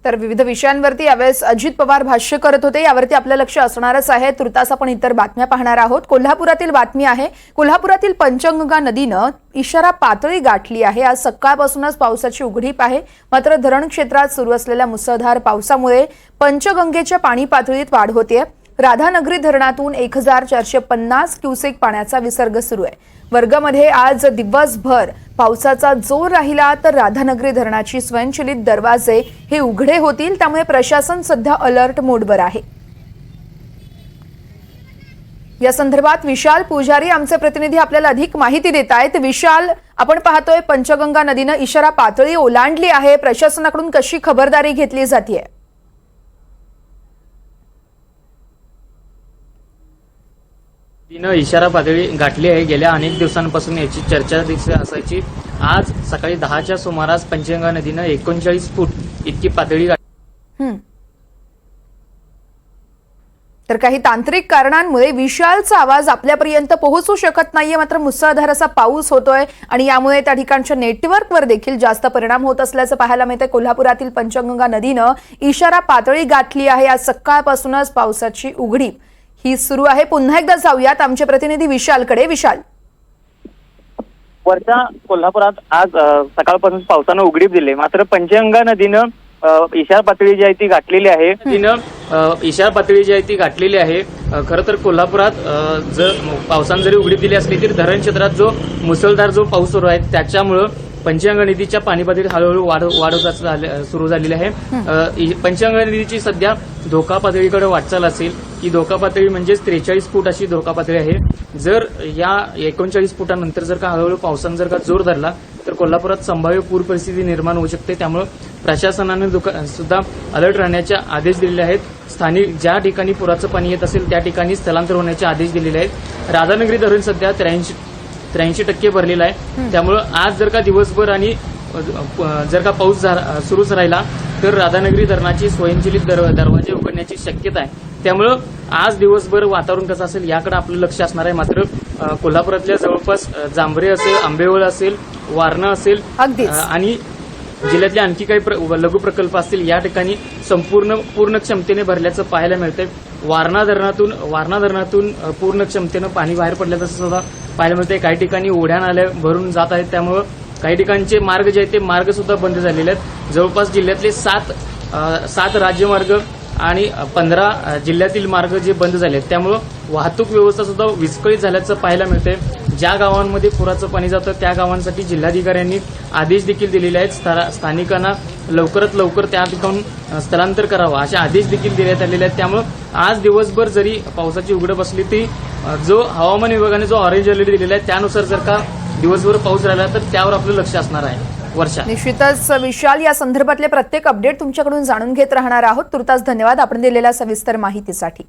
तर विविध विषयांवरती यावेळेस अजित पवार भाष्य करत होते। यावरती आपलं लक्ष असणारच आहे। तुर्तास आपण इतर बातम्या पाहणार आहोत। कोल्हापुरातील बातमी आहे। कोल्हापुरातील पंचगंगा नदीनं इशारा पातळी गाठली आहे। आज सकाळपासूनच पावसाची उघडीप आहे। मात्र धरण क्षेत्रात सुरू असलेल्या मुसळधार पावसामुळे पंचगंगेच्या पाणी पातळीत वाढ होते। राधानगरी धरणातून 1450 क्युसेक पाण्याचा विसर्ग सुरू आहे। वर्गामध्ये आज दिवसभर पावसाचा जोर राहिला तर राधानगरी धरणाची स्वयंचलित दरवाजे हे उघडे होतील। त्यामुळे प्रशासन सध्या अलर्ट मोडवर आहे। या संदर्भात विशाल पुजारी आमचे प्रतिनिधी आपल्याला अधिक माहिती देत आहेत। विशाल, आपण पाहतोय पंचगंगा नदीनं इशारा पातळी ओलांडली आहे। प्रशासनाकडून कशी खबरदारी घेतली जाते? तिनं इशारा पातळी गाठली आहे। गेल्या अनेक दिवसांपासून याची चर्चा असायची। आज सकाळी 10च्या सुमारास पंचगंगा नदीनं 39 फूट इतकी पातळी गाठली। तर काही तांत्रिक कारणांमुळे विशालचा आवाज आपल्यापर्यंत पोहोचू शकत नाहीये। मात्र मुसळधार असा पाऊस होतोय आणि यामुळे त्या ठिकाणच्या नेटवर्कवर देखील जास्त परिणाम होत असल्याचं पाहायला मिळतंय। कोल्हापुरातील पंचगंगा नदीनं इशारा पातळी गाठली आहे। आज सकाळपासूनच पावसाची उघडीप ही सुरू आहे। पुन्हा एकदा जाऊयात आमचे प्रतिनिधी विशालकडे। विशाल, वर्षा, कोल्हापुरात आज सकाळपासून पावसानं उघडीप दिली। मात्र पंचगंगा नदीनं इशारा पातळी जी आहे ती गाठलेली आहे। तिनं इशारा पातळी जी आहे ती गाठलेली आहे। खरं तर कोल्हापुरात जर पावसानं जरी उघडीप दिली असली तरी धरण क्षेत्रात जो मुसळधार जो पाऊस सुरू आहे त्याच्यामुळं पंचगंगा नदीच्या पाणी पातळीत हळूहळू वाढ सुरू झालेली आहे। पंचगंगा नदीची सध्या धोका पातळीकडे वाटचाल असेल की धोका पातळी म्हणजे 43 फूट अशी धोका पातळी आहे। जर या 39 फुटानंतर जर का हळूहळू पावसानं जर का जोर धरला तर कोल्हापुरात संभाव्य पूर परिस्थिती निर्माण होऊ शकते। त्यामुळे प्रशासनाने सुद्धा अलर्ट राहण्याचे आदेश दिलेले आहेत। स्थानिक ज्या ठिकाणी पुराचं पाणी येत असेल त्या ठिकाणी स्थलांतर होण्याचे आदेश दिलेले आहेत। राधानगरी धरण सध्या 83% भरलेला आहे। त्यामुळे आज जर का दिवसभर आणि जर का पाऊस सुरूच राहिला तर राधानगरी धरणाची स्वयंचलित दरवाजे उघडण्याची शक्यता आहे। त्यामुळं आज दिवसभर वातावरण कसं असेल याकडे आपलं लक्ष असणार आहे। मात्र कोल्हापुरातल्या जवळपास जांभरे असेल, आंबेवळ असेल, वारणा असेल आणि जिल्ह्यातले आणखी काही लघु प्रकल्प असतील या ठिकाणी पूर्ण क्षमतेने भरल्याचं पाहायला मिळतंय। वारणा धरणातून पूर्ण क्षमतेनं पाणी बाहेर पडल्याचं सुद्धा पाहायला मिळतंय। काही ठिकाणी ओढ्या नाल्या भरून जात आहेत। त्यामुळं काही ठिकाणचे मार्ग जे आहेत ते मार्ग सुद्धा बंद झालेले आहेत। जवळपास जिल्ह्यातले 7 राज्यमार्ग आणि 15 जिल्ह्यातील मार्ग जे बंद झाले आहेत त्यामुळं वाहतूक व्यवस्था सुद्धा विस्कळीत झाल्याचं पाहायला मिळतंय। ज्या गावांमध्ये पुराचं पाणी जातं त्या गावांसाठी जिल्हाधिकाऱ्यांनी आदेश देखील दिलेले आहेत। स्थानिकांना लवकरात लवकर त्या ठिकाणून स्थलांतर करावं असे आदेश देखील देण्यात आलेले आहेत। त्यामुळे आज दिवसभर जरी पावसाची उघडीप असली तरी जो हवामान विभागाने जो ऑरेंज अलर्ट दिलेला आहे त्यानुसार जर का दिवसभर पाऊस राहिला तर त्यावर आपलं लक्ष असणार आहे। वर्षा, निश्चितच विशाल, या संदर्भातले प्रत्येक अपडेट तुमच्याकडून जाणून घेत राहणार आहोत। तुर्तास धन्यवाद आपण दिलेल्या सविस्तर माहितीसाठी।